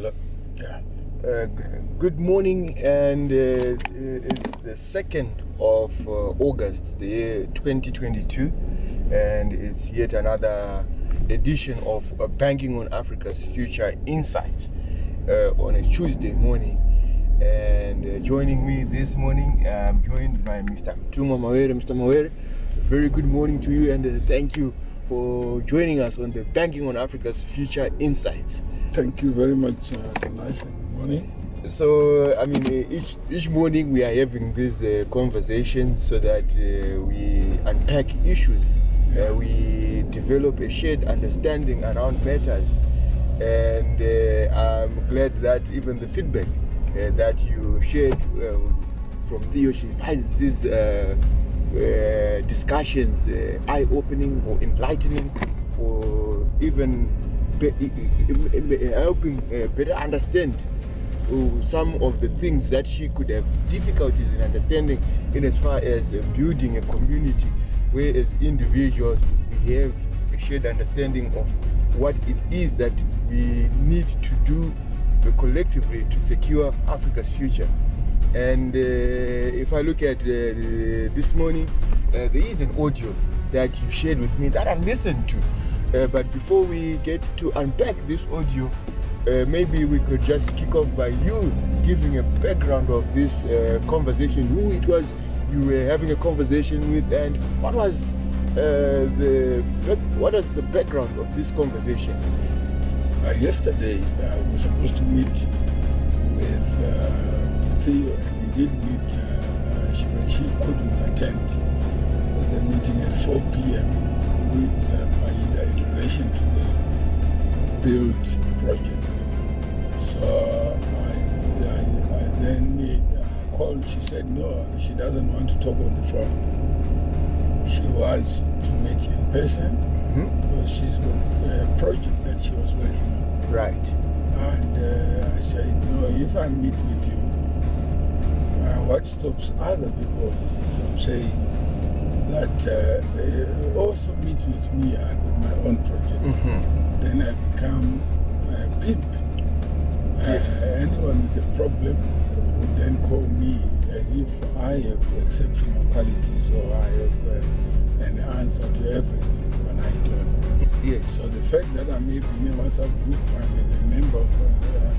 Look, yeah. Good morning, and it's the 2nd of August, the year 2022, and it's yet another edition of Banking on Africa's Future Insights on a Tuesday morning. And joining me this morning, I'm joined by Mr. Mutumwa Mawere. Mr. Mawere, very good morning to you, and thank you for joining us on the Banking on Africa's Future Insights. Thank you very much, Tinashe. Good morning. So, each morning we are having this conversation so that we unpack issues. We develop a shared understanding around matters. And I'm glad that even the feedback that you shared from Theo, she finds these discussions eye-opening or enlightening, or even helping better understand some of the things that she could have difficulties in understanding, in as far as building a community where, as individuals, we have a shared understanding of what it is that we need to do collectively to secure Africa's future. And if I look at this morning, there is an audio that you shared with me that I listened to. But before we get to unpack this audio, maybe we could just kick off by you giving a background of this conversation, who it was you were having a conversation with, and what was the background of this conversation. Yesterday, we were supposed to meet with Theo, and we did meet, but she couldn't attend the meeting at 4 p.m. with Maida in relation to the build project. So I then called. She said no, she doesn't want to talk on the phone. She wants to meet in person because she's got a project that she was working on. Right. And I said, no, if I meet with you, what stops other people from saying that also meet with me, I got my own projects. Then I become a pimp. Yes. Anyone with a problem would then call me as if I have exceptional qualities or I have an answer to everything when I don't. Yes. So the fact that I may be in a WhatsApp group, I'm a member of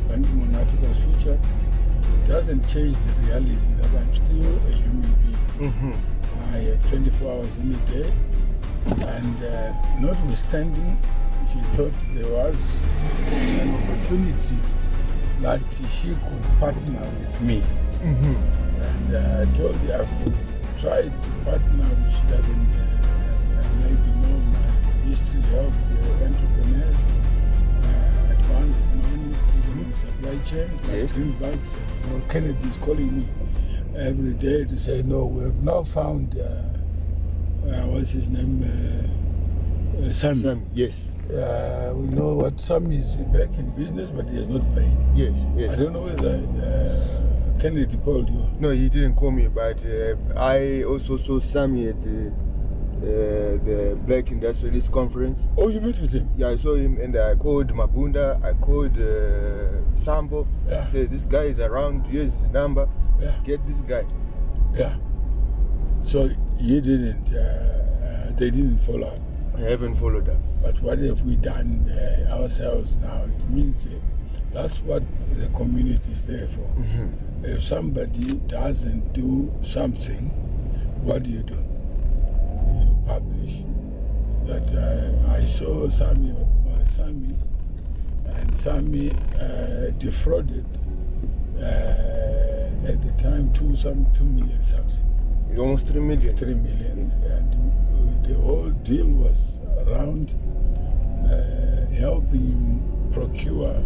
Banking on Africa's Future, doesn't change the reality that I'm still a human being. I have 24 hours in a day, and notwithstanding, she thought there was an opportunity that she could partner with me. And I told her I've tried to partner, which doesn't maybe know my history, help the entrepreneurs, advance money, even in supply chain, like greenbacks. Kennedy is calling me every day to say, no, we have now found, what's his name, Sammy. Yes. We know what Sammy is back in business, but he has not paid. Yes. I don't know whether Kennedy called you. No, he didn't call me, but I also saw Sammy at the Black Industrialist Conference. Oh, you met with him? Yeah, I saw him, and I called Mabunda, I called Sambo. Yeah. I said, this guy is around, here's his number. Yeah. Get this guy. Yeah. So you didn't, they didn't follow up. I haven't followed up. But what have we done ourselves now? It means that's what the community is there for. If somebody doesn't do something, what do? You publish. That I saw Sammy, and Sammy defrauded at the time 2 million something. Almost 3 million. 3 million. And the whole deal was around helping him procure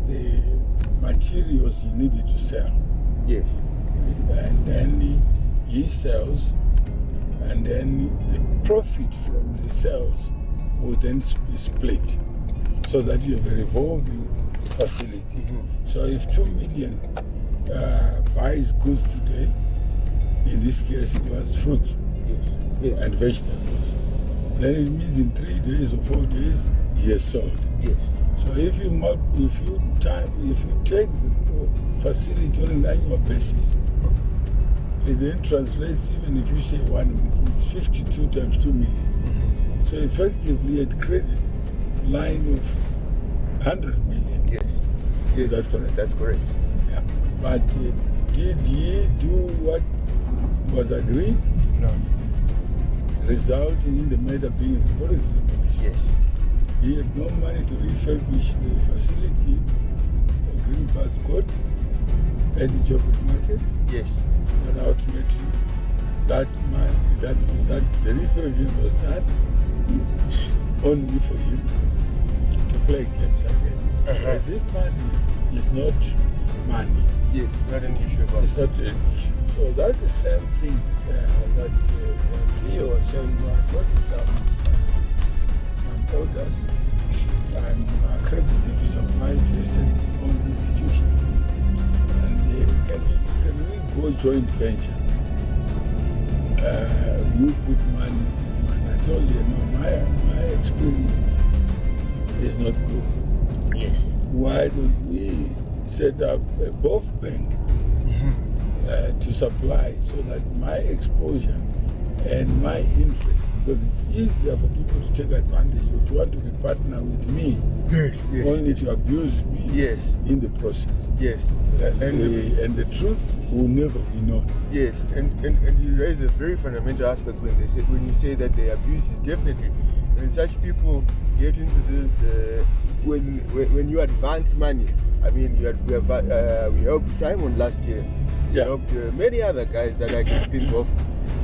the materials he needed to sell. Yes. And then he sells, and then the profit from the sales will then be split so that you have a revolving facility. So if 2 million buys goods today, in this case it was fruit yes. and vegetables, then it means in 3 days or 4 days he has sold. Yes. So if you take the facility on an annual basis, it then translates, even if you say 1 week, it's 52 times 2 million. So effectively, a credit line of 100 million. Yes. Is that correct? That's correct. Yeah. But did he do what was agreed? No. Resulting in the matter being reported to the police. Yes. He had no money to refurbish the facility. Green Path Court at the Joburg market. Yes. But ultimately, that the refurbishment was done only for him to play games again. As if money is not money. Yes, it's not an issue about It's not an issue. So that's the same thing that Theo was saying. I got some orders I'm accredited to supply to a state-owned institution. And can we go joint venture? You put money, and I told you, my experience is not good. Yes. Why don't we set up a BOAF bank to supply, so that my exposure and my interest, because it's easier for people to take advantage of, to want to be partner with me, only to abuse me in the process. Yes. And the truth will never be known. Yes, and you raise a very fundamental aspect when you say that they abuse it. Definitely, when such people get into this, when you advance money, I mean, we helped Simon last year. We helped many other guys that I can think of.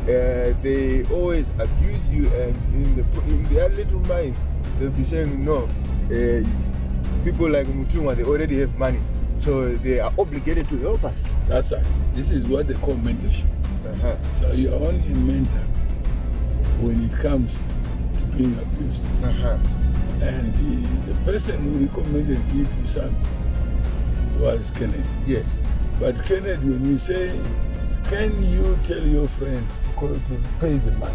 They always abuse you, and in their little minds, they'll be saying, no, people like Mutumwa, they already have money, so they are obligated to help us. That's right. This is what they call mentorship. So you're only a mentor when it comes to being abused. And the person who recommended me to Sam was Kenneth. Yes. But Kenneth, when you say, can you tell your friend to pay the money?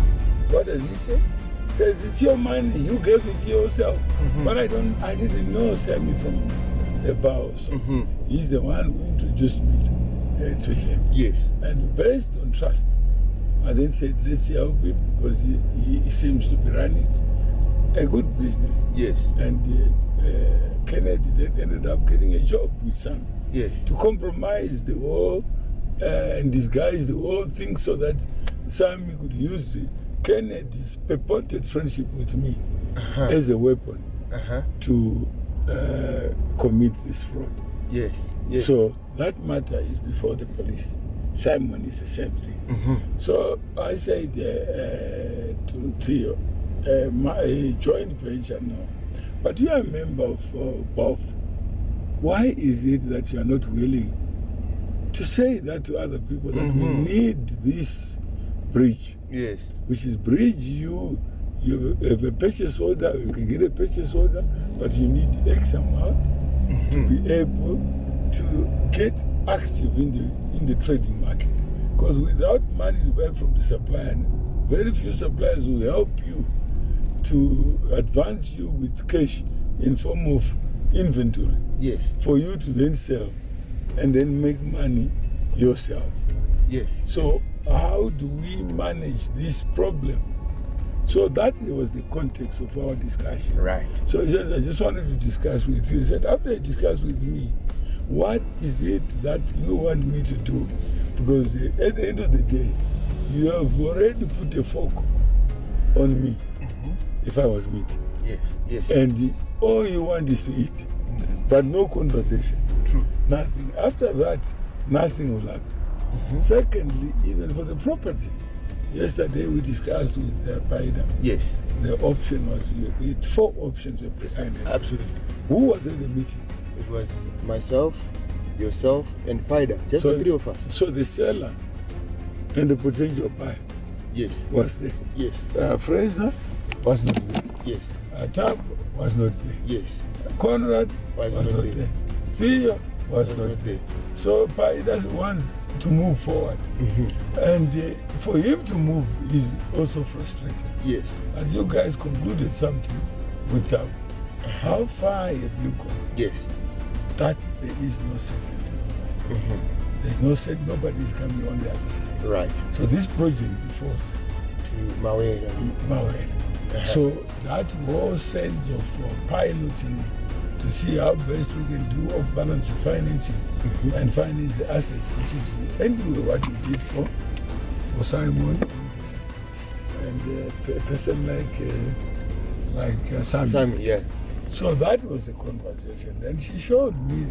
What does he say? He says, it's your money, you gave it to yourself. But I didn't know Sammy from the BOAF. So he's the one who introduced me to him. Yes. And based on trust, I then said, let's help him, because he seems to be running a good business. Yes. And Kennedy then ended up getting a job with Sam. Yes. To compromise the whole and disguise the whole thing, so that Sammy could use Kennedy's purported friendship with me as a weapon to commit this fraud. Yes. Yes. So that matter is before the police. Simon is the same thing. So I said to Theo, a joint venture, no. But you are a member of BOAF. Why is it that you are not willing to say that to other people, that we need this bridge? Yes. Which is bridge, you have a purchase order, you can get a purchase order, but you need X amount to be able to get active in the trading market. Because without money to buy from the supplier, very few suppliers will help you to advance you with cash in form of inventory. Yes. For you to then sell and then make money yourself. Yes. So how do we manage this problem? So that was the context of our discussion. Right. So he said, I just wanted to discuss with you. He said, after you discuss with me, what is it that you want me to do? Because at the end of the day, you have already put a fork on me if I was meat. Yes. Yes. And all you want is to eat, but no conversation. True. Nothing. After that, nothing will happen. Secondly, even for the property, yesterday we discussed with Paida. Yes. The option was, 4 options were presented. Absolutely. Who was at the meeting? It was myself, yourself, and Paida. Just the 3 of us. So the seller and the potential buyer was there. Yes. Fraser was not there. Yes. Tab was not there. Yes. Conrad was not there. Theo was not there. So Paida wants to move forward. And for him to move is also frustrating. Yes. And you guys concluded something with Tab. How far have you gone? Yes. That there is no certainty of that. There's no set, nobody's coming on the other side. Right. So this project defaults To Mawere. Mawere. So that whole sense of piloting it to see how best we can do off balance financing and finance the asset, which is anyway what we did for Simon and a person like Sami. Sami, yeah. So that was the conversation. Then she showed me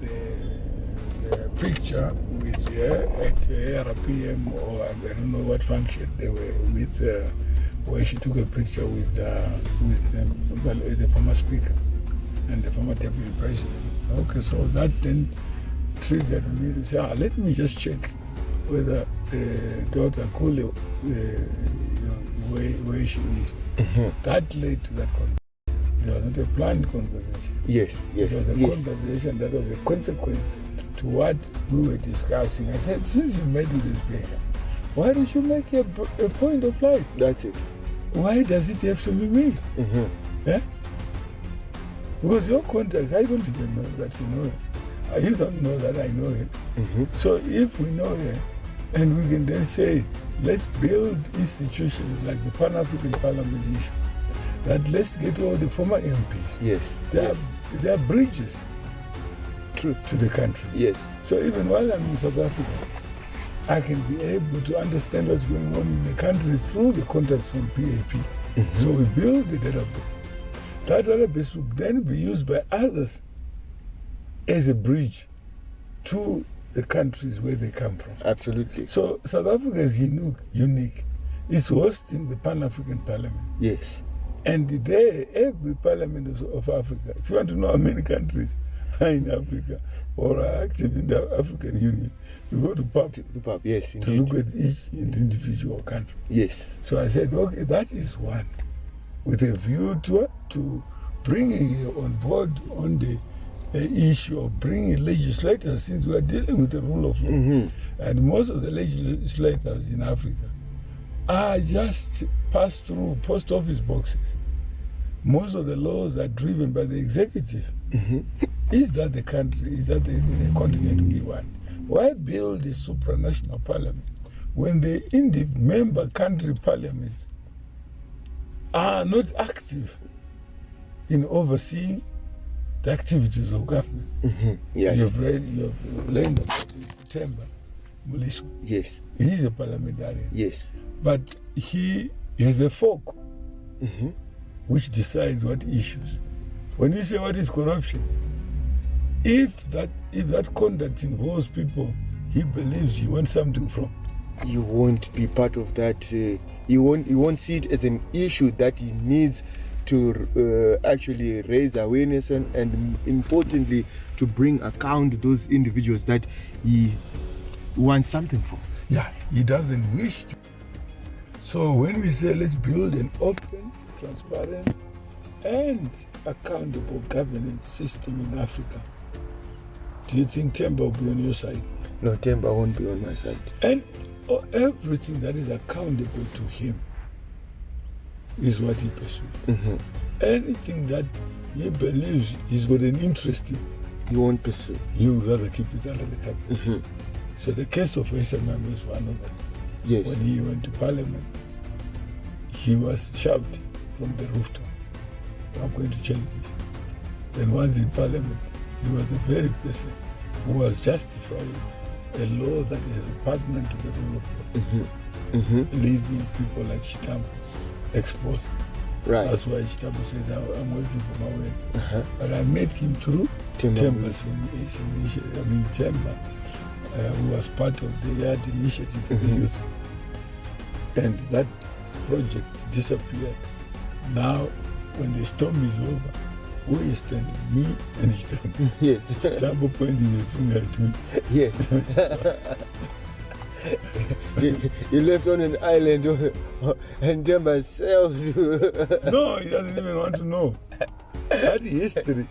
the picture with at RPM, or I don't know what function they were with, where she took a picture with the former speaker and the former deputy president. Okay, so that then triggered me to say, let me just check whether the daughter Kule, where she is. That led to that conversation. It was not a planned conversation. Yes. It was a conversation that was a consequence to what we were discussing. I said, since you met with the speaker, why don't you make a point of light? That's it. Why does it have to be me? Yeah? Because your contacts, I don't even know that you know her. You don't know that I know her. So if we know her, and we can then say, let's build institutions like the Pan-African Parliament issue, that let's get all the former MPs. Yes. They are bridges to the country. Yes. So even while I'm in South Africa, I can be able to understand what's going on in the country through the contacts from PAP. So we build the database. That database would then be used by others as a bridge to the countries where they come from. Absolutely. So South Africa is unique. It's hosting the Pan-African Parliament. Yes. And there, every parliament of Africa, if you want to know how many countries are in Africa or are active in the African Union, you go to PAP. Yes, to look at each individual country. Yes. So I said, okay, that is one, with a view to bringing you on board on the issue of bringing legislators, since we are dealing with the rule of law. And most of the legislators in Africa are just passed through post office boxes. Most of the laws are driven by the executive. Is that the country, is that the continent we want? Why build a supranational parliament when the member country parliaments are not active in overseeing the activities of government? Yes. You've learned about Mutumwa. Yes. He is a parliamentarian. Yes. But he has a fork which decides what issues. When you say what is corruption, if that conduct involves people he believes you want something from, you won't be part of that. You won't see it as an issue that he needs to actually raise awareness and importantly to bring account those individuals that he wants something from. Yeah, he doesn't wish to. So when we say let's build an open, transparent and accountable governance system in Africa, do you think Temba will be on your side? No, Temba won't be on my side. And everything that is accountable to him is what he pursues. Anything that he believes he's got an interest in, he won't pursue. He would rather keep it under the carpet. So the case of SMM is one of them. Yes. When he went to Parliament, he was shouting from the rooftop, I'm going to change this. Then once in Parliament, he was the very person who was justifying a law that is repugnant to the rule of law, leaving people like Chitambo exposed. Right. That's why Chitambo says, I'm working for Mawere. But I met him through Temba's initiative. I mean, Temba, who was part of the Yard Initiative for the youth. And that project disappeared. Now, when the storm is over, who is standing? Me and Chitambo. Yes. Chitambo pointing a finger at me. Yes. You left on an island and Temba sailed. No, he doesn't even want to know. That history,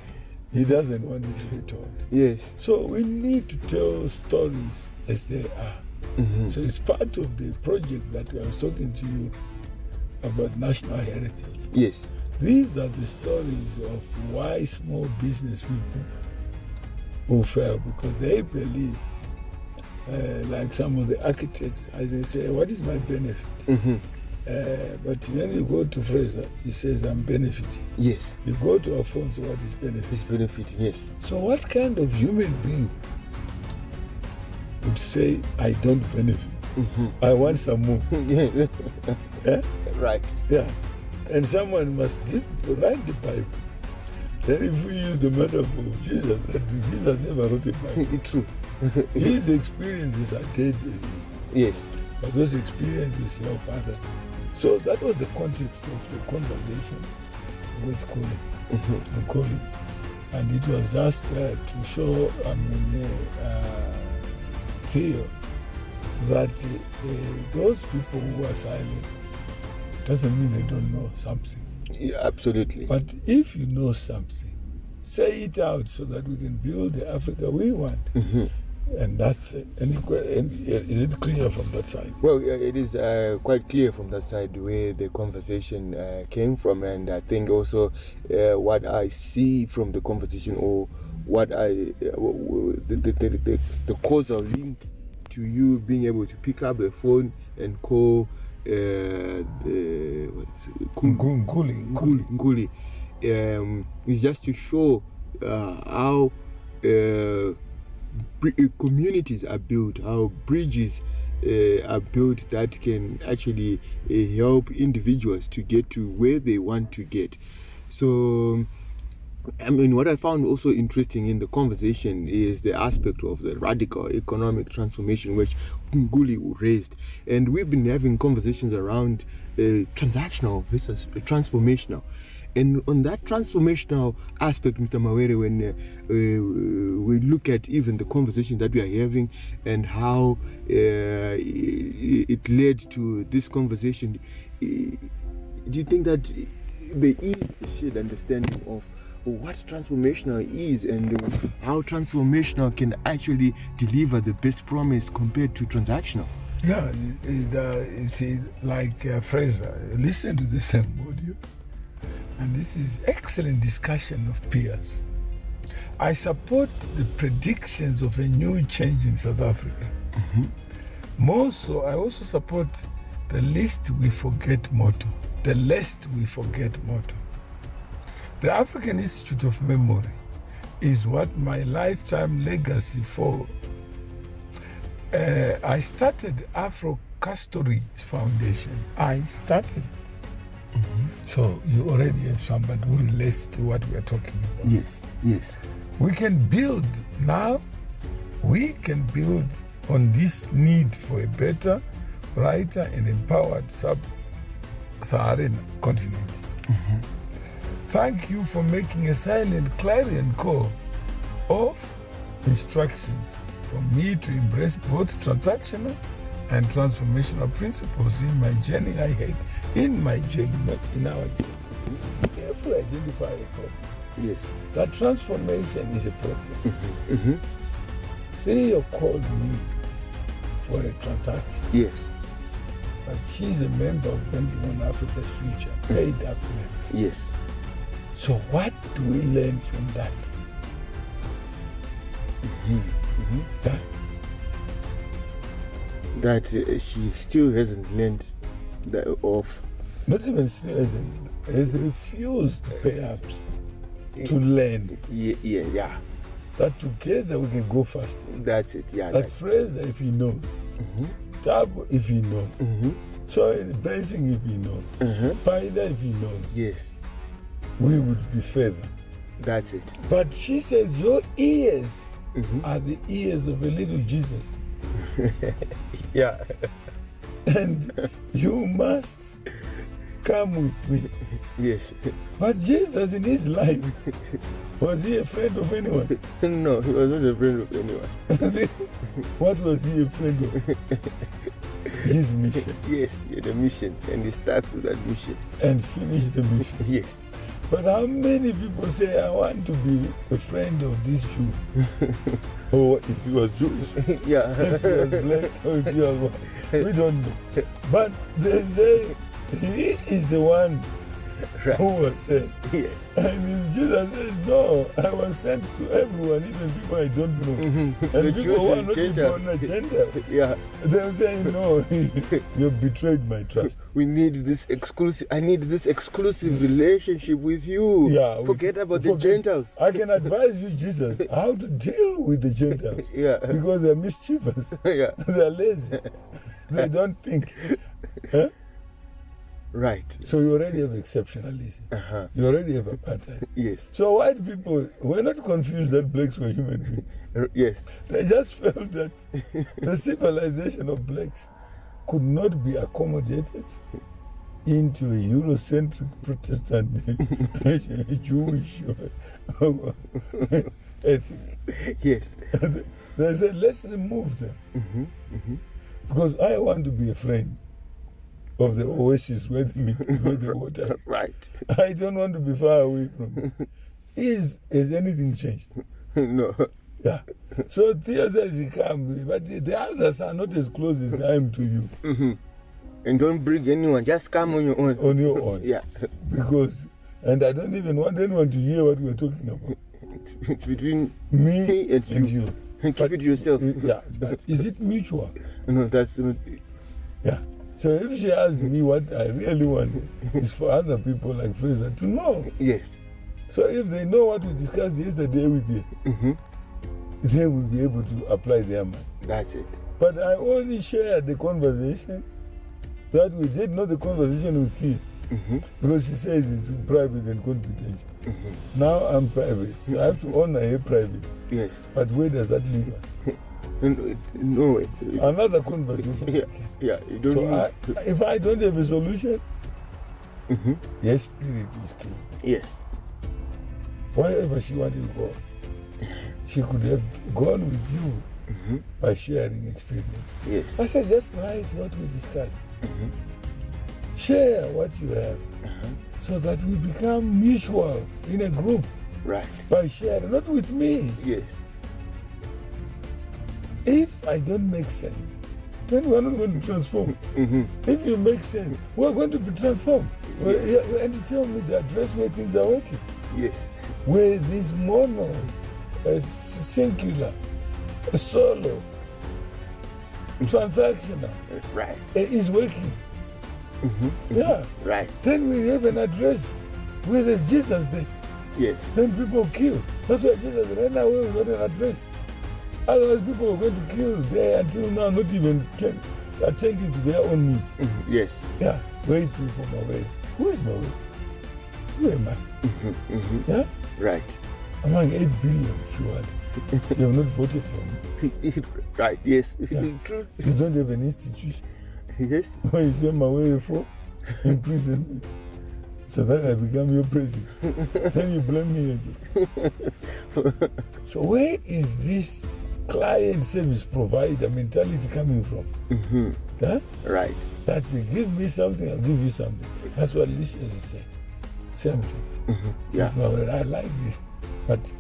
he doesn't want it to be told. Yes. So we need to tell stories as they are. So it's part of the project that I was talking to you about national heritage. Yes. These are the stories of why small business people will fail, because they believe, like some of the architects, they say, what is my benefit? But when you go to Fraser, he says, I'm benefiting. Yes. You go to Alfonso, what is benefit? He's benefiting, yes. So what kind of human being would say, I don't benefit? I want some more. Yeah? Right. Yeah. And someone must write the Bible. Then if we use the metaphor of Jesus, that Jesus never wrote a Bible. True. His experiences are dead as him. Yes. But those experiences help others. So that was the context of the conversation with Colin. And it was just to show Theo that those people who are silent doesn't mean they don't know something. Yeah, absolutely. But if you know something, say it out so that we can build the Africa we want. And that's it. And is it clear from that side? Well, it is quite clear from that side where the conversation came from, and I think also what I see from the conversation, or what the causal link to you being able to pick up the phone and call Nguli, is just to show how communities are built, how bridges are built that can actually help individuals to get to where they want to get. So, I mean, what I found also interesting in the conversation is the aspect of the radical economic transformation which Nguli raised. And we've been having conversations around transactional versus transformational. And on that transformational aspect, Mr. Mawere, when we look at even the conversation that we are having and how it led to this conversation, do you think that there is a shared understanding of what transformational is and how transformational can actually deliver the best promise compared to transactional? Yeah, you see, like Fraser, listen to the same audio. And this is excellent discussion of peers. I support the predictions of a new change in South Africa. More so, I also support the least we forget motto. The lest we forget motto. The African Institute of Memory is what my lifetime legacy for. I started Afro Castorage Foundation. So you already have somebody who relates to what we are talking about. Yes. We can build now. We can build on this need for a better, brighter, and empowered sub-Saharan continent. Thank you for making a silent clarion call of instructions for me to embrace both transactional and transformational principles in my journey not in our journey. If we identify a problem, Yes. that transformation is a problem. Theo called me for a transaction. Yes. But she's a member of Banking on Africa's Future, paid up member. Yes. So what do we learn from that? Yeah. That she still hasn't learned of. Not even still has refused perhaps to learn. Yeah. That together we can go faster. That's it. Yeah. That Fraser, if he knows. Tabo, if he knows. So Benson, if he knows. Paida, if he knows. Yes. We would be further. That's it. But she says your ears are the ears of a little Jesus. Yeah. And you must come with me. Yes. But Jesus in his life, was he a friend of anyone? No, he was not a friend of anyone. What was he a friend of? His mission. Yes, the mission. And he started with that mission. And finished the mission. Yes. But how many people say, I want to be a friend of this Jew? Or if he was Jewish, Yeah. if he was black, or if he was white, we don't know. But they say he is the one Right. who was sent. Yes. And if Jesus says, no, I was sent to everyone, even people I don't know. And The people Jews who are and not even Gentiles. on agenda, Yeah. they'll say, no, you betrayed my trust. We need this exclusive. I need this exclusive relationship with you. Yeah, Forget about the Gentiles. I can advise you, Jesus, how to deal with the Gentiles. Yeah. Because they're mischievous. Yeah. They're lazy. They don't think. Huh? Right. So you already have exceptionalism. Uh-huh. You already have apartheid. Yes. So white people were not confused that blacks were human beings. Yes. They just felt that the civilization of blacks could not be accommodated into a Eurocentric Protestant Jewish ethic. Yes. They said, let's remove them. Mm-hmm. Mm-hmm. Because I want to be a friend of the oasis where the water is. Right. I don't want to be far away from it. Has anything changed? No. Yeah. So Theo says he can, but the others are not as close as I am to you. Mm-hmm. And don't bring anyone. Just come on your own. On your own. Yeah. Because, and I don't even want anyone to hear what we're talking about. It's between Me and you. Keep But it to yourself. Yeah. But is it mutual? No, that's not. Yeah. So if she asked me what I really want is for other people like Fraser to know. Yes. So if they know what we discussed yesterday with you, Mm-hmm. they will be able to apply their mind. That's it. But I only shared the conversation that we did, not the conversation with you. Mm-hmm. Because she says it's private and confidential. Mm-hmm. Now I'm private, so I have to honor her privacy. Yes. But where does that leave us? No. Another conversation. Yeah. Yeah. You don't So if I don't have a solution, Mm-hmm. her spirit is killed. Yes. Wherever she wanted to go, she could have gone with you Mm-hmm. by sharing experience. Yes. I said, just write what we discussed. Mm-hmm. Share what you have Uh-huh. so that we become mutual in a group Right. by sharing, not with me. Yes. If I don't make sense, then we're not going to transform. Mm-hmm. If you make sense, we're going to be transformed. Well, yeah, and you tell me the address where things are working, Yes. where this mono, singular, solo, transactional Right. is working. Mm-hmm. Yeah. Right. Then we have an address where there's Jesus there. Yes. Then people kill. That's why Jesus ran away without an address. Otherwise, people were going to kill there until now, not even attending to their own needs. Mm-hmm. Yes. Yeah, waiting for Mawere. Who is Mawere? Who am I? Mm-hmm. Mm-hmm. Yeah? Right. Among 8 billion, surely. You have not voted for me. Right. Yes. Yeah. True. You don't have an institution. Yes. Why you say Mawere for imprisonment? So that I become your president. Then you blame me again. So where is this client service provider mentality coming from? Mm-hmm. Huh? Right. That you give me something, I'll give you something. That's what Alicia is saying. Same thing. Mm-hmm. Yeah. Well, I like this. But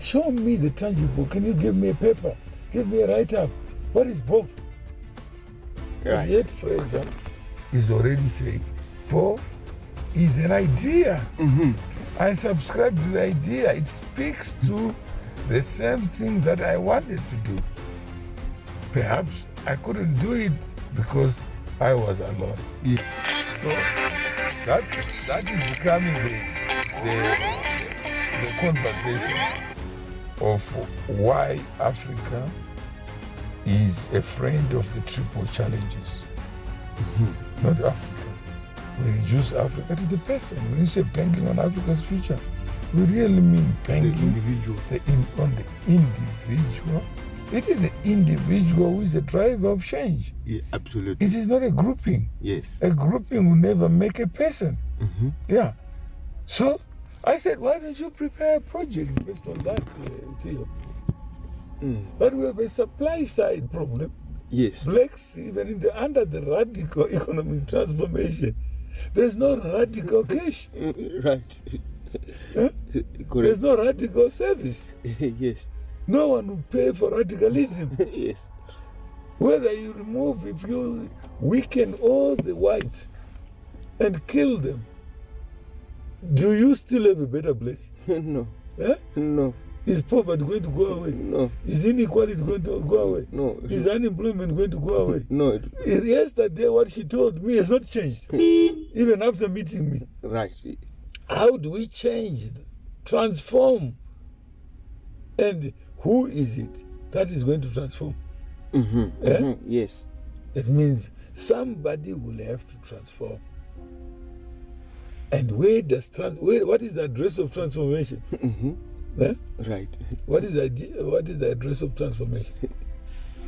show me the tangible. Can you give me a paper? Give me a write-up. What is BOAF? But Right. yet Fraser is already saying, BOAF is an idea. Mm-hmm. I subscribe to the idea. It speaks to the same thing that I wanted to do. Perhaps I couldn't do it because I was alone. Yeah. So that is becoming the conversation of why Africa is a friend of the triple challenges. Mm-hmm. Not Africa. We reduce Africa to the person. When you say banking on Africa's future, we really mean banking The individual. on the individual. It is the individual who is the driver of change. Yeah, absolutely. It is not a grouping. Yes. A grouping will never make a person. Mm-hmm. Yeah. So I said, why don't you prepare a project based on that, Theo? That we have a supply side problem. Yes. Blacks, even under the radical economic transformation, there's no radical cash. Right. Huh? Correct. There's no radical service. Yes. No one will pay for radicalism. Yes. Whether you remove, if you weaken all the whites and kill them, Do you still have a better place? No. Eh? No. Is poverty going to go away? No. Is inequality going to go away? No. Is unemployment going to go away? No. Yesterday, what she told me has not changed, even after meeting me. Right. How do we change, transform? And who is it that is going to transform? Yes. It means somebody will have to transform. And what is the address of transformation? Eh? Right. What is the address of transformation?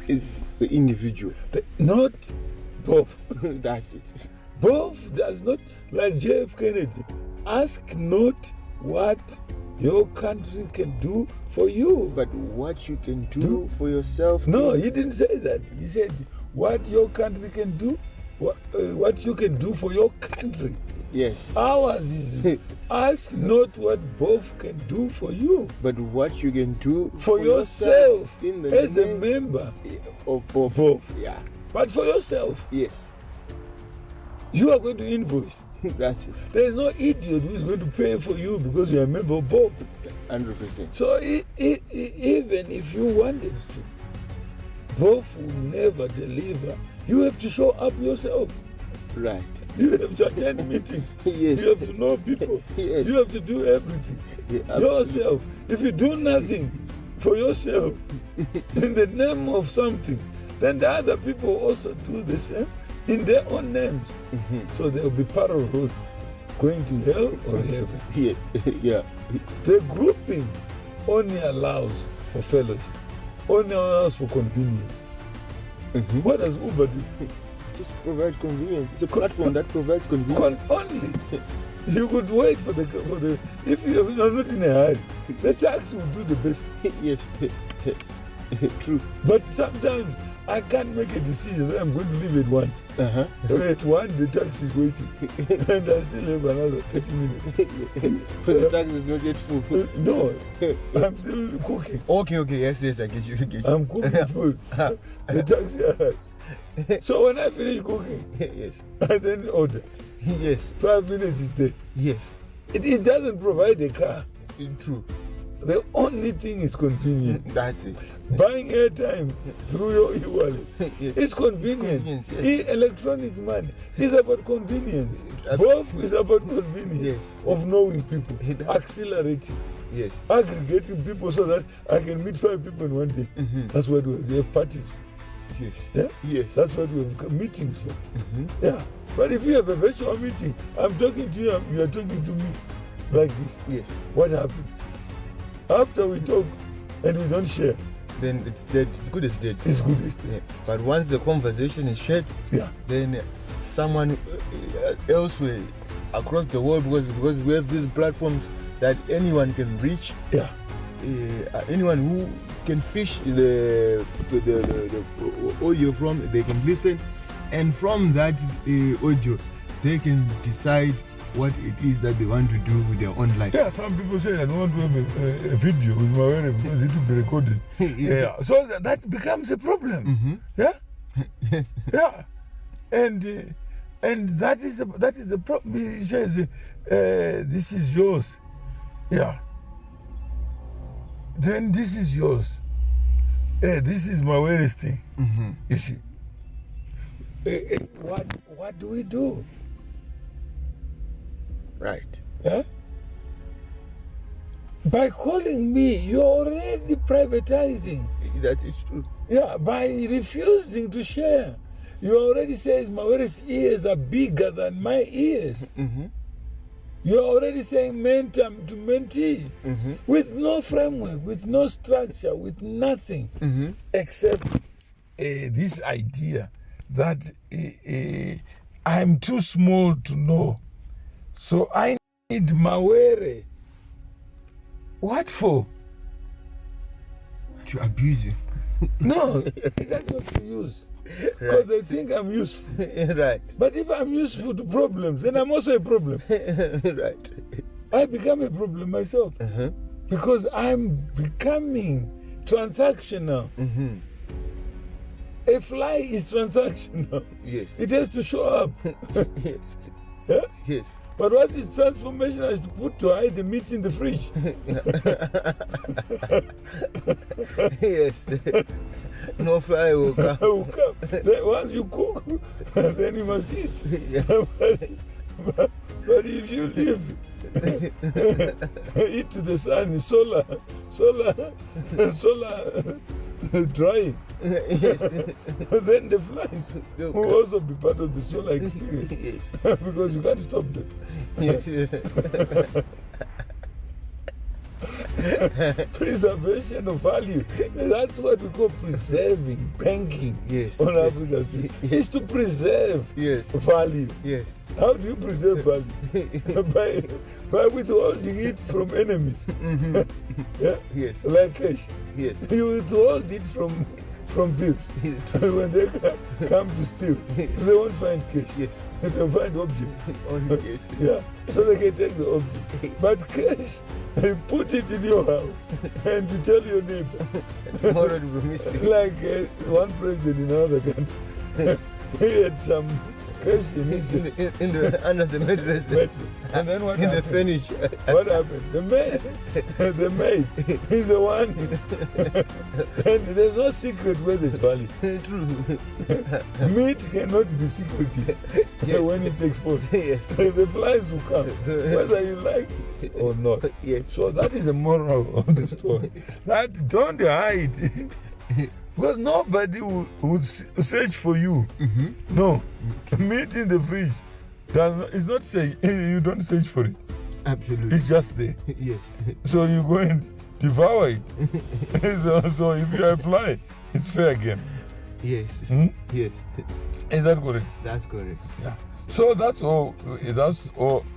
It's the individual. Not BOAF. That's it. BOAF does not, like JF Kennedy, ask not what your country can do for you. But what you can do for yourself. No, he didn't say that. He said what your country can do, what you can do for your country. Yes. Ours is ask not what BOAF can do for you, but what you can do for yourself in the as a member of BOAF. BOAF. Yeah. But for yourself. Yes. You are going to invoice. That's it. There is no idiot who is going to pay for you because you are a member of BOAF. 100%. So even if you wanted to, BOAF will never deliver. You have to show up yourself. Right. You have to attend meetings. Yes. You have to know people. Yes. You have to do everything. Yeah, yourself. If you do nothing for yourself in the name of something, then the other people also do the same in their own names. So there will be parallel roads going to hell or heaven. Yes. Yeah. The grouping only allows for fellowship, only allows for convenience. What does Uber do? Just provide convenience. It's a platform that provides convenience. Only. You could wait for the if you are not in a hurry, the taxi will do the best. Yes. True. But sometimes I can't make a decision that I'm going to leave at 1. At 1, the taxi is waiting. And I still have another 30 minutes. But the taxi is not yet full. No, I'm still cooking. Okay. Yes, I get you. I'm cooking food. The taxi arrives. So when I finish cooking, yes, I then order. Yes. 5 minutes is there. Yes. It doesn't provide a car. True. The only thing is convenient. That's it. Buying airtime through your e-wallet. Yes. It's convenient. It's convenience, yes. Electronic money is about convenience. BOAF is about convenience, yes, of knowing people, accelerating, yes, aggregating people so that I can meet 5 people in one day. That's what we have parties for. Yes. Yeah? Yes. That's what we have meetings for. Yeah. But if you have a virtual meeting, I'm talking to you, you are talking to me like this. Yes. What happens? After we talk and we don't share, then it's dead. It's good as dead. it's good as dead. Yeah. But once the conversation is shared, Yeah. then someone elsewhere across the world, because we have these platforms that anyone can reach. Yeah. Anyone who can fish the audio from, they can listen, and from that audio, they can decide what it is that they want to do with their own life. Yeah, some people say I don't want to have a video with Mawere because it will be recorded. Yeah. So that becomes a problem. Yeah. Yes. Yeah. And that is the problem. He says, this is yours. Yeah. Then this is yours. This is Mawere's thing. You see. What do we do? Right. Yeah? By calling me, you're already privatizing. That is true. Yeah, by refusing to share, you already says Mawere's ears are bigger than my ears. You're already saying mentor to mentee, with no framework, with no structure, with nothing except this idea that I'm too small to know. So I need Mawere. What for? To abuse you. No, it's not to use. Because they think I'm useful. Right. But if I'm useful to problems, then I'm also a problem. Right. I become a problem myself. Because I'm becoming transactional. A fly is transactional. Yes. It has to show up. Yes. Yeah? Yes. But what is transformational is to put to hide the meat in the fridge. Yes. No fly will come. Will come. Then once you cook, then you must eat. Yes. But if you leave, eat to the sun, solar drying, Yes. then the flies They'll will come. also be part of the solar experience. Yes. Because you can't stop them. Yes. Preservation of value. That's what we call preserving banking. Yes, On yes, Africa Street. yes. Is to preserve Yes. value. Yes. How do you preserve value? by withholding it from enemies. Yeah? Yes. Like cash. Yes. You withhold it from thieves. When they come to steal, they won't find cash. Yes. They'll find objects. Only yes. Yeah, so they can take the object. But cash, you put it in your house and you tell your neighbor. Tomorrow it will be missing. Like one president in another country, he had some cash in his Under the mattress. bedroom. And then what In the happened? furniture. What happened? The maid is the one. And there's no secret where there's value. True. Meat cannot be secretive Yes. when it's exposed. Yes. The flies will come, whether you like it or not. Yes. So that is the moral of the story. That don't hide. Because nobody would search for you. No. Meat in the fridge. It's not say you don't search for it. Absolutely. It's just there. Yes. So you go and devour it. so if you are a fly, it's fair game. Yes. Yes. Is that correct? That's correct. Yeah. So that's all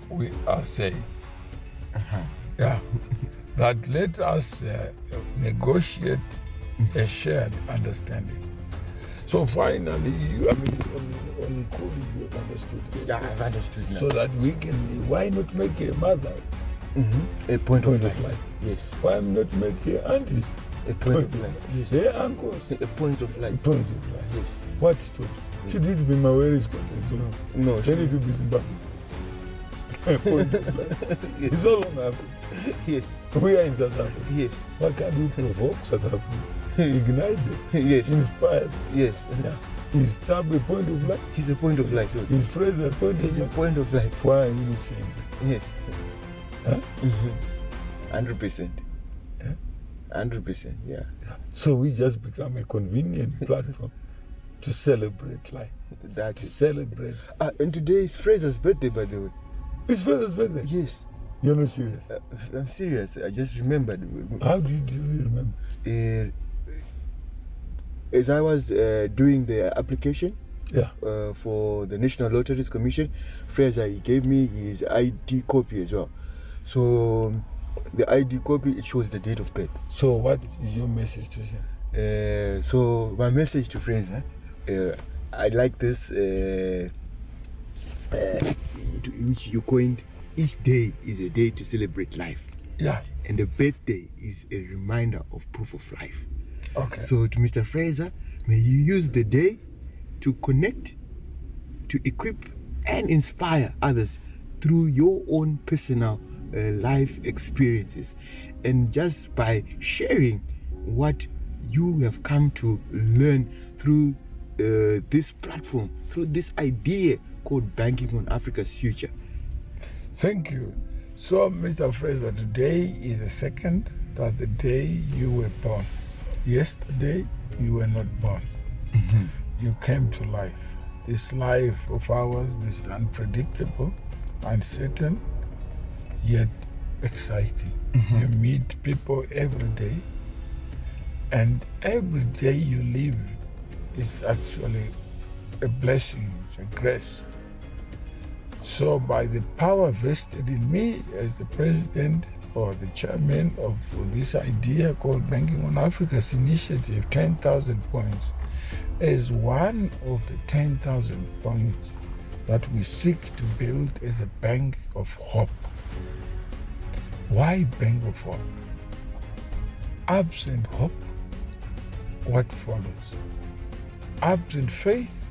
we are saying. Yeah. That let us negotiate a shared understanding. So finally, on Kuli, you have understood. Yeah, I've understood now. So that we can, why not make a mother A point of of light. light? Yes. Why not make a aunties A point of light. Yes. their uncles A point of light. point of light? Yes. What stops? Should it be Mawere's content? So No. then it will be Zimbabwe. Point of light. It's no longer Africa. Yes. We are in South Africa. Yes. Why can't we provoke South Africa? Ignite them. Yes. Inspire them. Yes. Yeah. Is Tab a point of light? He's a point of light. Is Fraser a point He's of a light? point of light. Why are you not saying that? Yes. Huh? 100%. Yeah. 100%. Yeah. So we just become a convenient platform to celebrate life. That To is. celebrate. And today is Fraser's birthday, by the way. It's Fraser's birthday. Yes. You're not serious. I'm serious. I just remembered. How do you remember? As I was doing the application Yeah. for the National Lotteries Commission, Fraser, he gave me his ID copy as well. So the ID copy, it shows the date of birth. So what is your message to him? So my message to Fraser, I like this, which you coined. Each day is a day to celebrate life, Yeah. and the birthday is a reminder of proof of life. Okay. So to Mr. Fraser, may you use the day to connect, to equip and inspire others through your own personal life experiences, and just by sharing what you have come to learn through this platform, through this idea called Banking on Africa's Future. Thank you. So, Mr. Fraser, today is the second. That's the day you were born. Yesterday, you were not born. You came to life. This life of ours, this is unpredictable, uncertain, yet exciting. You meet people every day, and every day you live is actually a blessing, it's a grace. So by the power vested in me as the president or the chairman of this idea called Banking on Africa's initiative, 10,000 points, is one of the 10,000 points that we seek to build as a bank of hope. Why bank of hope? Absent hope, what follows? Absent faith,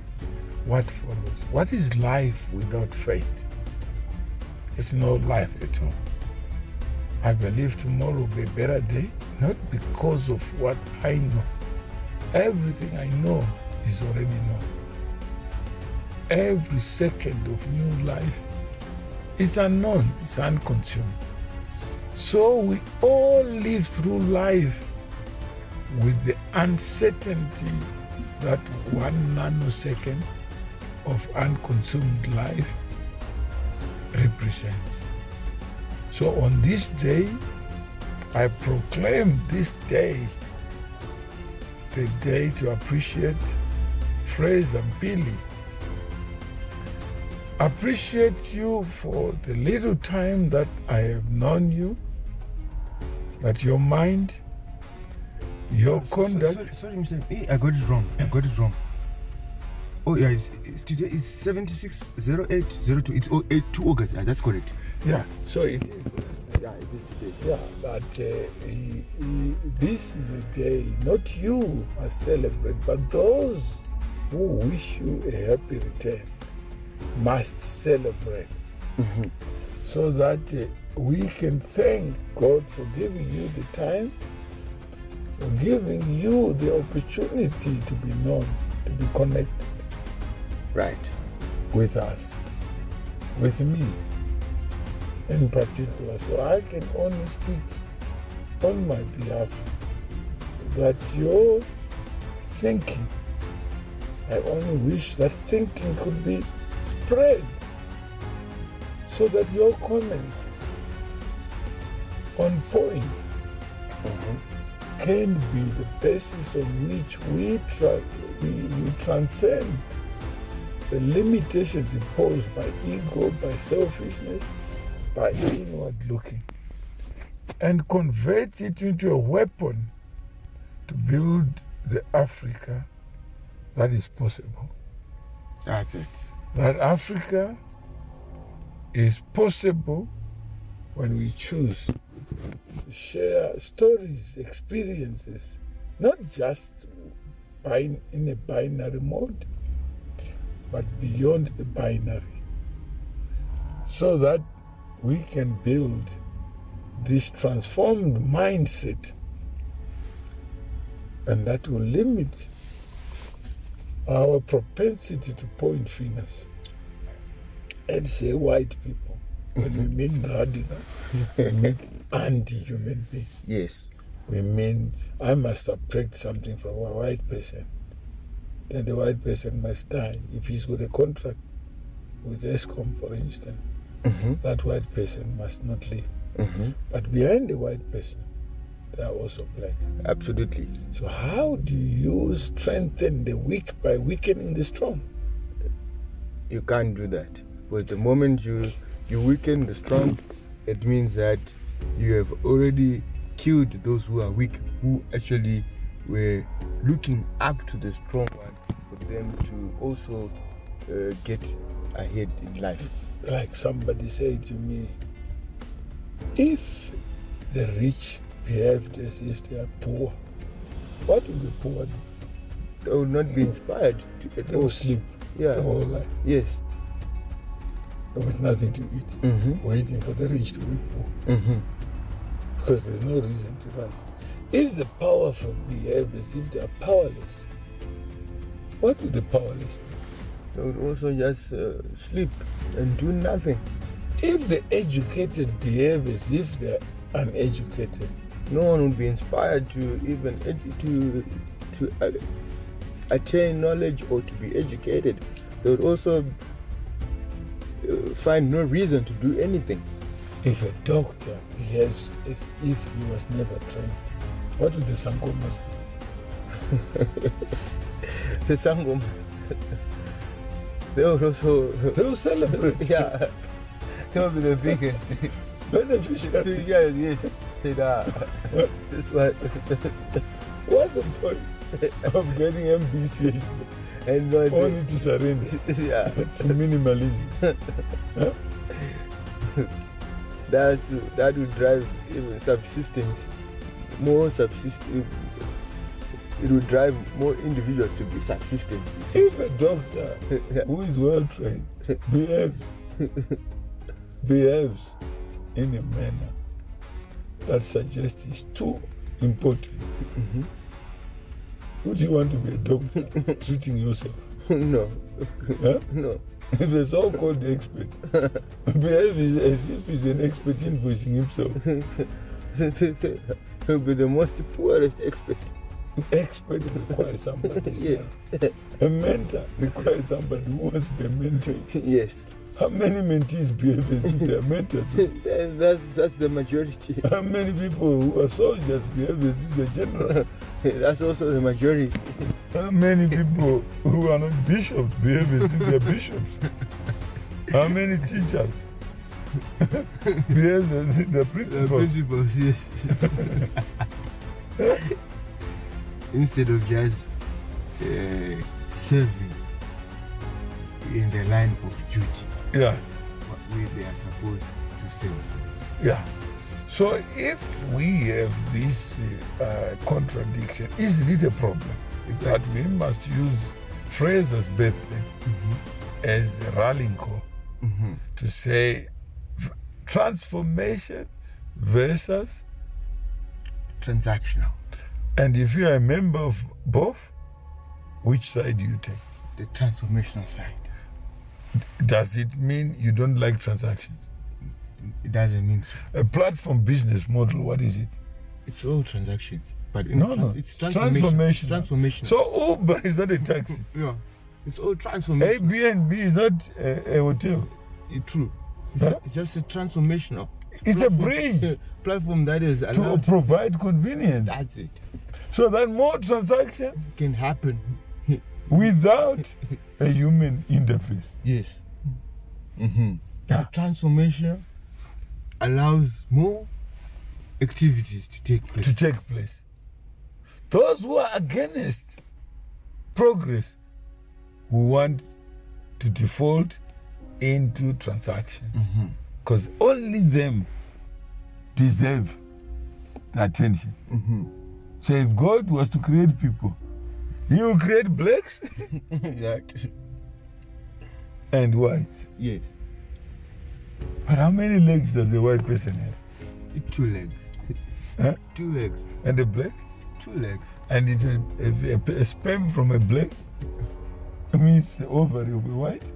what follows? What is life without faith? there's no life at all. I believe tomorrow will be a better day, not because of what I know. Everything I know is already known. Every second of new life is unknown, it's unconsumed. So we all live through life with the uncertainty that 1 nanosecond of unconsumed life represents. So on this day, I proclaim this day the day to appreciate Fraser and Billy. Appreciate you for the little time that I have known you, that your mind, your conduct. Sorry, Mr. I got it wrong. Oh yeah, today is 760802. It's 2 August. Yeah, that's correct. Yeah, so it is. Yeah, it is today. Yeah, but this is a day not you must celebrate, but those who wish you a happy return must celebrate, so that we can thank God for giving you the time, for giving you the opportunity to be known, to be connected. Right. With us, with me in particular. So I can only speak on my behalf that your thinking, I only wish that thinking could be spread so that your comments on point can be the basis on which we transcend the limitations imposed by ego, by selfishness, by inward looking, and convert it into a weapon to build the Africa that is possible. That's it. That Africa is possible when we choose to share stories, experiences, not just in a binary mode, but beyond the binary, so that we can build this transformed mindset, and that will limit our propensity to point fingers and say white people when we mean radical, we mean anti-human being. Yes. We mean I must subtract something from a white person, then the white person must die. If he's got a contract with ESCOM, for instance, that white person must not live. But behind the white person, there are also blacks. Absolutely. So how do you strengthen the weak by weakening the strong? You can't do that. Because the moment you weaken the strong, it means that you have already killed those who are weak, who actually were looking up to the strong one for them to also get ahead in life. Like somebody said to me, if the rich behaved as if they are poor, what will the poor do? They will not be inspired to They will sleep the whole life. Yes. With nothing to eat, waiting for the rich to be poor. Because there's no reason to rise. If the powerful behave as if they are powerless, what will the powerless do? They would also just sleep and do nothing. If the educated behave as if they are uneducated, no one would be inspired to even to attain knowledge or to be educated. They would also find no reason to do anything. If a doctor behaves as if he was never trained, what will the Sangomas do? The Sangomas, they would also... They will celebrate. Yeah, they will be the biggest beneficiary. Yes. That's what. What's the point of getting MBCH and only to surrender to minimalism? That would drive even subsistence, more subsistence. It would drive more individuals to be subsistence. If a doctor who is well trained behaves behaves in a manner that suggests he's too important, would you want to be a doctor treating yourself? No. Huh? No. If a so-called expert behaves as if he's an expert in voicing himself. He'll be the most poorest expert. Expert requires somebody. Yes. A mentor requires somebody who wants to be a mentor. Yes. How many mentees behave as if they are mentors? That's the majority. How many people who are soldiers behave as if they're generals? That's also the majority. How many people who are not bishops behave as if they're bishops? How many teachers behave as if they're principals? Principals, yes. Instead of just serving in the line of duty, Yeah. what way they are supposed to serve. Yeah. So if we have this contradiction, isn't it a problem that we must use Fraser's birthday as a rallying call to say transformation versus Transactional. And if you are a member of both, which side do you take? The transformational side. Does it mean you don't like transactions? It doesn't mean so. A platform business model, what is it? It's all transactions. But it's transformation. It's transformation. So Uber is not a taxi. Yeah. It's all transformation. Airbnb is not a hotel. True. It's just a transformational. It's a bridge platform that is to allowed provide convenience. That's it. So that more transactions Can happen. without a human interface. Yes. The transformation allows more activities to take place. Those who are against progress, who want to default into transactions, because only them deserve the attention. So if God was to create people, He will create blacks Exactly. and whites. Yes. But how many legs does a white person have? 2 legs. Huh? 2 legs. And a black? 2 legs. And if a sperm from a black meets the ovary of a white,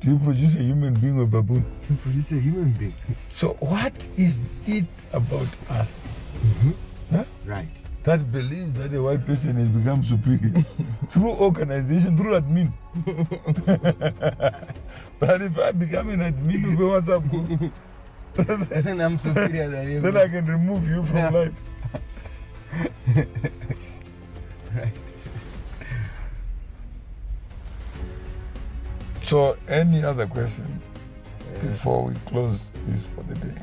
do you produce a human being or a baboon? You produce a human being. So what is it about us Right. that believes that a white person has become superior through organization, through admin? But if I become an admin of a WhatsApp group, Then I'm superior than you. then I can remove you from life. Right. So any other question before we close this for the day?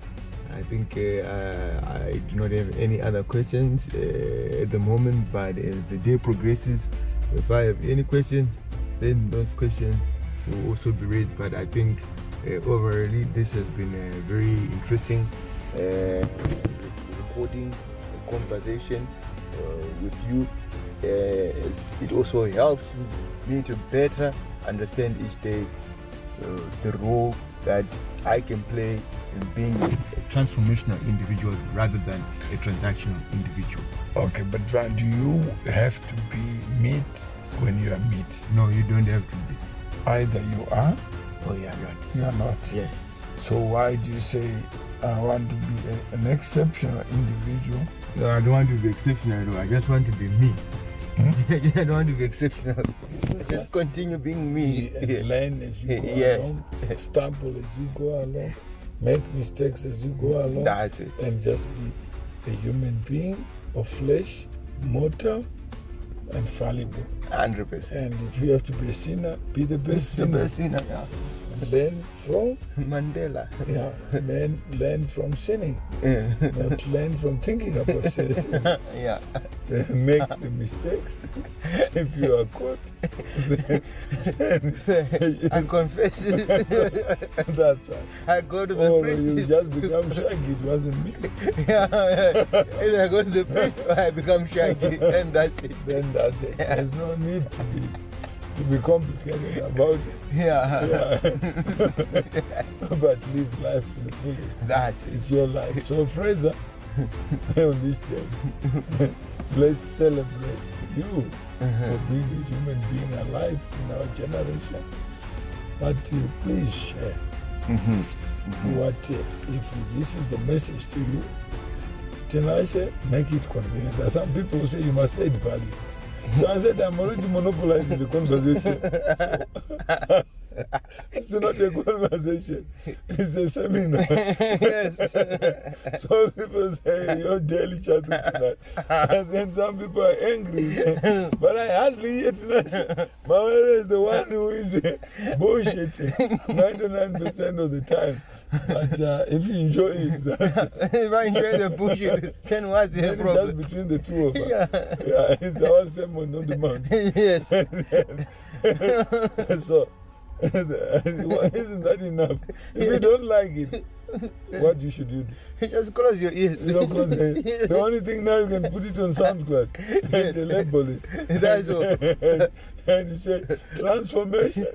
I think I do not have any other questions at the moment, but as the day progresses, if I have any questions, then those questions will also be raised. But I think overall this has been a very interesting recording, a conversation with you. It also helps me to better understand each day the role that I can play in being a transformational individual rather than a transactional individual. Okay, but Van, do you have to be meat when you are meat? No, you don't have to be. Either you are Oh, yeah, right. you are not. Yes. So why do you say I want to be an exceptional individual? No, I don't want to be exceptional. No, I just want to be me. I don't want to be exceptional. Just continue being me. And learn as you go Yes. along, stumble as you go along, make mistakes as you go along. That's it. And just be a human being of flesh, mortal, and fallible. 100%. And if you have to be a sinner, be the best The sinner. best sinner, yeah. Learn from Mandela. learn from sinning, not learn from thinking about sinning. Yeah. Make the mistakes. If you are caught, I confess. that's right. I go to the Or priest. you just become shaggy. It wasn't me. Either I go to the priest or I become shaggy, and that's it. Then that's it. There's no need to be to be complicated about it. Yeah. But live life to the fullest. That's it. It's your life. So Fraser, on this day, let's celebrate you for being a human being alive in our generation. But please share what if this is the message to you. Tinashe, make it convenient. There are some people who say you must add value. So I said I'm already monopolizing the conversation. So, it's not a conversation, it's a seminar. Yes. Some people say you're daily chatting tonight. And then some people are angry. But I hardly hear Tinashe. Mawere is the one who is bullshitting 99% of the time. But if you enjoy it, that's If I enjoy the bullshit, then what's the problem? just between the two of us. Yeah, it's our sermon on the mount. Yes. So, isn't that enough? If you don't like it, what should you do? Just close your ears. You don't close your ears. The only thing now you can put it on SoundCloud and label it. That's all. And you say transformation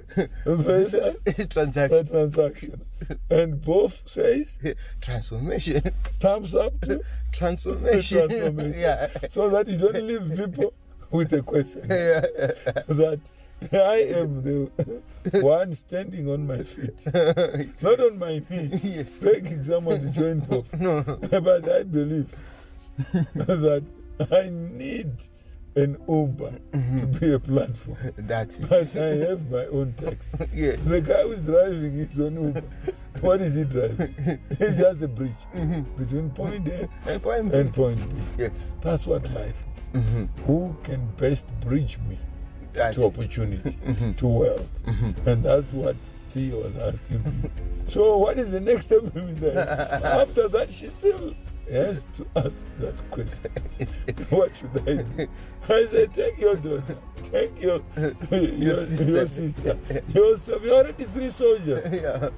versus transaction. And both says Transformation. thumbs up to Transformation. transformation. Yeah. So that you don't leave people with a question. That I am the one standing on my feet, not on my knees, Yes. begging someone to join BOAF. No. But I believe that I need an Uber to be a platform. That's it. But I have my own taxi. Yes. The guy who's driving his own Uber. What is he driving? It's just a bridge between point A And point B. and point B. Yes. That's what life is. Who can best bridge me That's to it. opportunity, to wealth? And that's what Theo was asking me. So what is the next step with that? After that, she still has to ask that question. What should I do? I said, take your daughter, take your sister, yourself. You're already 3 soldiers. Yeah.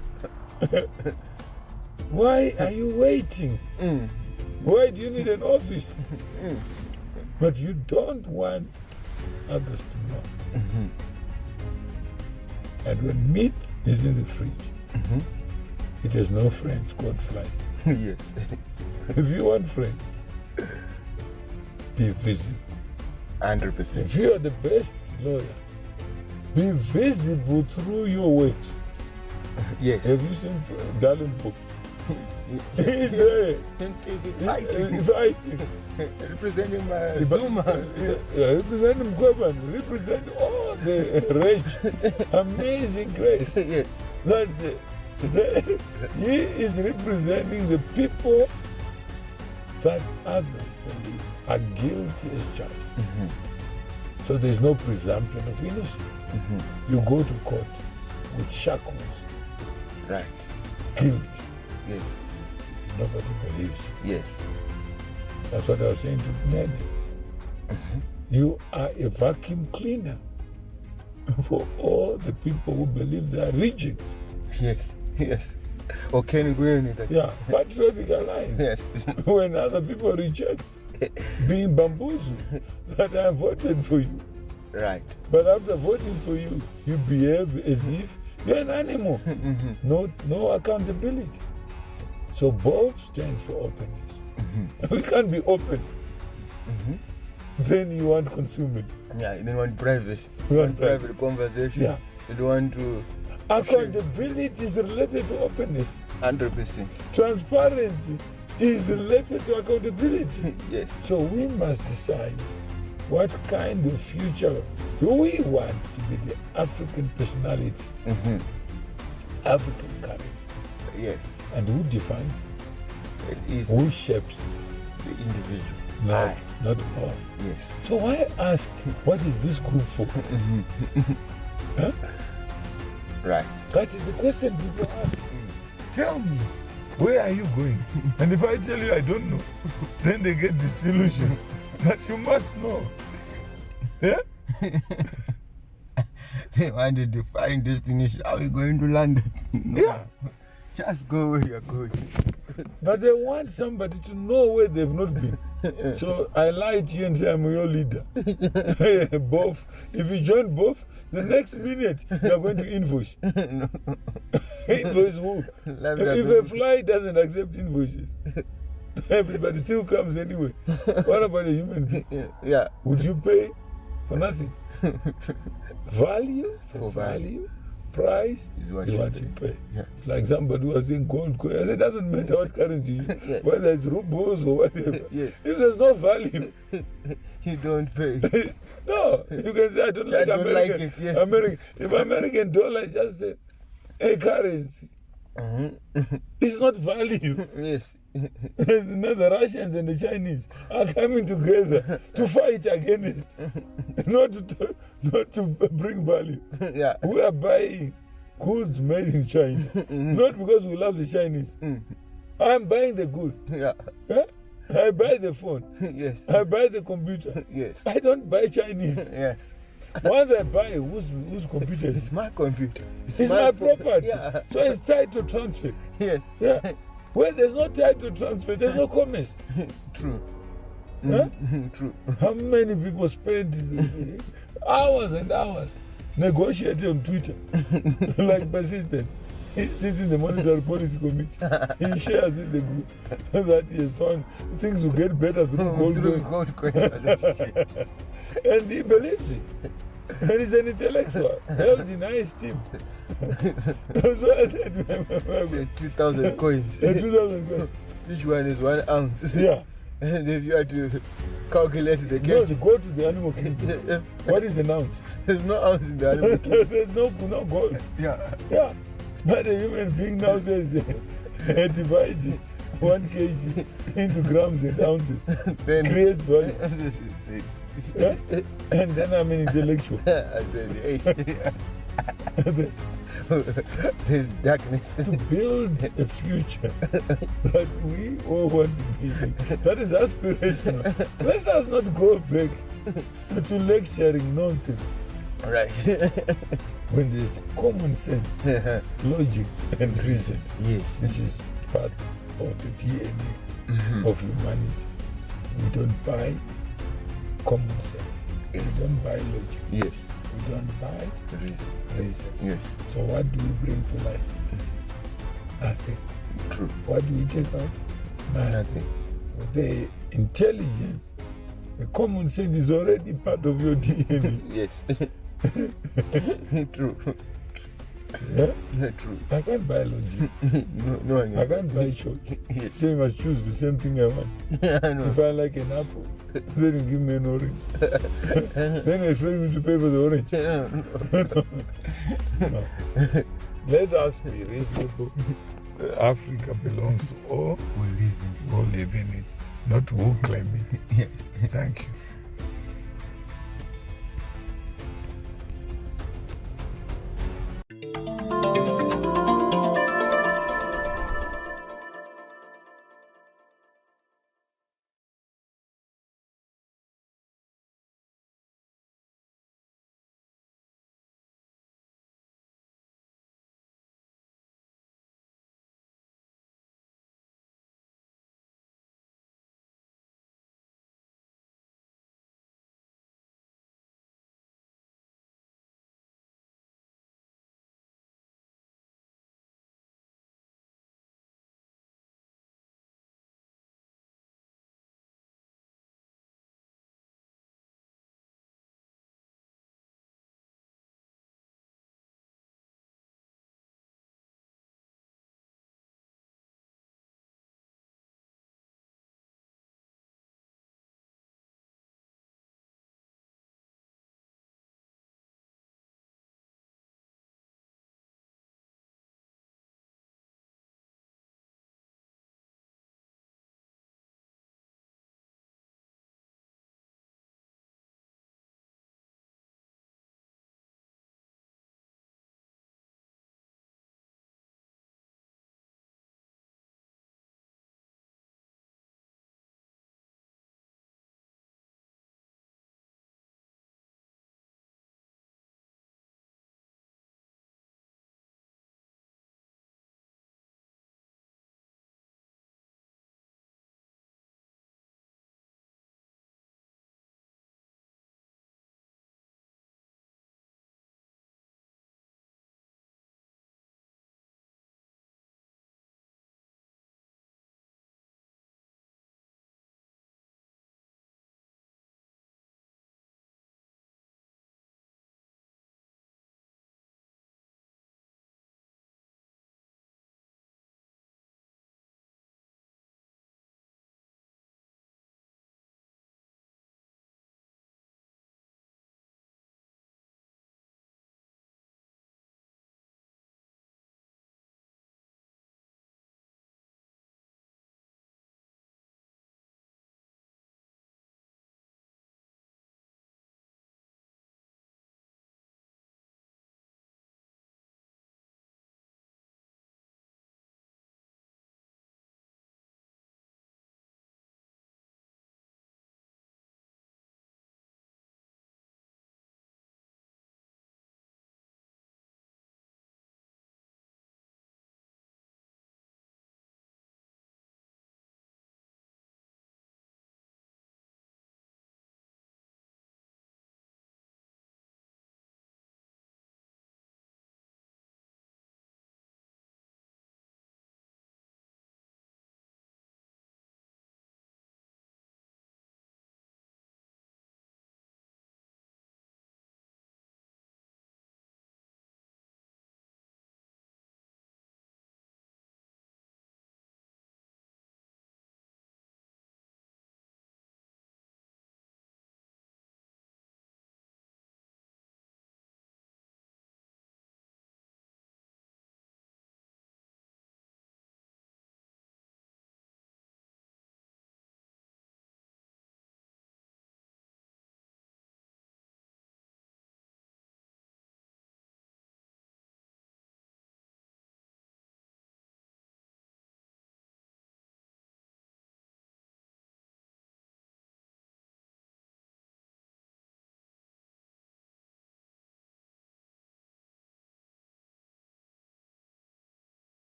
Why are you waiting? Why do you need an office? But you don't want others to know. And when meat is in the fridge, it has no friends called flies. Yes. If you want friends, be visible. 100%. If you are the best lawyer, be visible through your work. Yes. Have you seen Darling Book? He's there. Fighting. Representing my Zuma. Representing Mkwebane, represent all the rage, amazing grace. Yes. That he is representing the people that others believe are guilty as charged. So there's no presumption of innocence. You go to court with shackles, Right. guilt. Yes. Nobody believes you. Yes. That's what I was saying to Nene. You are a vacuum cleaner for all the people who believe they are rejects. Yes. Yes. Or can you go in it? Yeah, patriotic alliance. Yes. When other people reject, being bamboozled, that I voted for you. Right. But after voting for you, you behave as if you're an animal. No accountability. So BOAF stands for openness. We can't be open. Then you want consuming. Yeah, you don't want privacy. You You want want private conversation. Yeah. You don't want to. Accountability is related to openness. 100%. Transparency is related to accountability. Yes. So we must decide what kind of future do we want to be the African personality, African character, Yes. and who defines it, It is who shapes it, the individual. not I. BOAF. Yes. So why ask what is this group for? Huh? Right. That is the question people ask. Tell me, where are you going? And if I tell you I don't know, then they get disillusioned that you must know. Yeah? They want to define destination. Are we going to London? No. Yeah. Just go where you're going. But they want somebody to know where they've not been. So I lie to you and say I'm your leader. BOAF. If you join BOAF, the next minute you are going to invoice. Invoice who? If a fly doesn't accept invoices, everybody still comes anyway. What about a human being? Yeah. Would you pay for nothing? Value for value. Price is what you pay. Yeah. It's like somebody who was saying gold coin. It doesn't matter what currency you use, Yes. whether it's rubles or whatever. Yes. If there's no value, You don't pay. no, you can say I don't like don't American. like it, yes. If American dollar is just a currency, it's not value. Yes. Now the Russians and the Chinese are coming together to fight against, not to bring value. Yeah. We are buying goods made in China, not because we love the Chinese. I'm buying the goods. Yeah. Huh? I buy the phone. Yes. I buy the computer. Yes. I don't buy Chinese. Yes. Once I buy, whose computer is It's my computer. It's my phone. property. Yeah. So it's tied to transfer. Yes. Yeah. Where there's no title transfer, there's no commerce. True. Huh? True. How many people spend hours and hours negotiating on Twitter like persistent? He sits in the monetary policy committee. He shares in the group that he has found things will get better through gold coin. And he believes it. And he's an intellectual, held in high esteem. That's why I said, Say 2,000 coins. 2,000 coins. Each one is 1 ounce. Yeah. And if you had to calculate the No, cash, to go to the animal kingdom. What is an ounce? there's no ounce in the animal kingdom. There's no gold. Yeah. Yeah. But a human being now says, divide 1 kg into grams and ounces. Then Creates value. Yeah? Yeah. And then I'm an intellectual. I said, hey. There's darkness. To build a future that we all want to be, that is aspirational. Let us not go back to lecturing nonsense Right. when there's common sense, logic, and reason, Yes. which is part of the DNA of humanity. We don't buy common sense. Yes. We don't buy logic. Yes. We don't buy reason. Yes. So what do we bring to life? Nothing. True. What do we take out? Nothing. The intelligence, the common sense is already part of your DNA. Yes. True. Yeah? True. I can't buy logic. No one I can't buy choice. Yes. Say I must choose the same thing I want. I know. If I like an apple, then you give me an orange. Then you expect me to pay for the orange. No. Let us be reasonable. Africa belongs to all We live in who live in it, not who claim it. Yes. Thank you.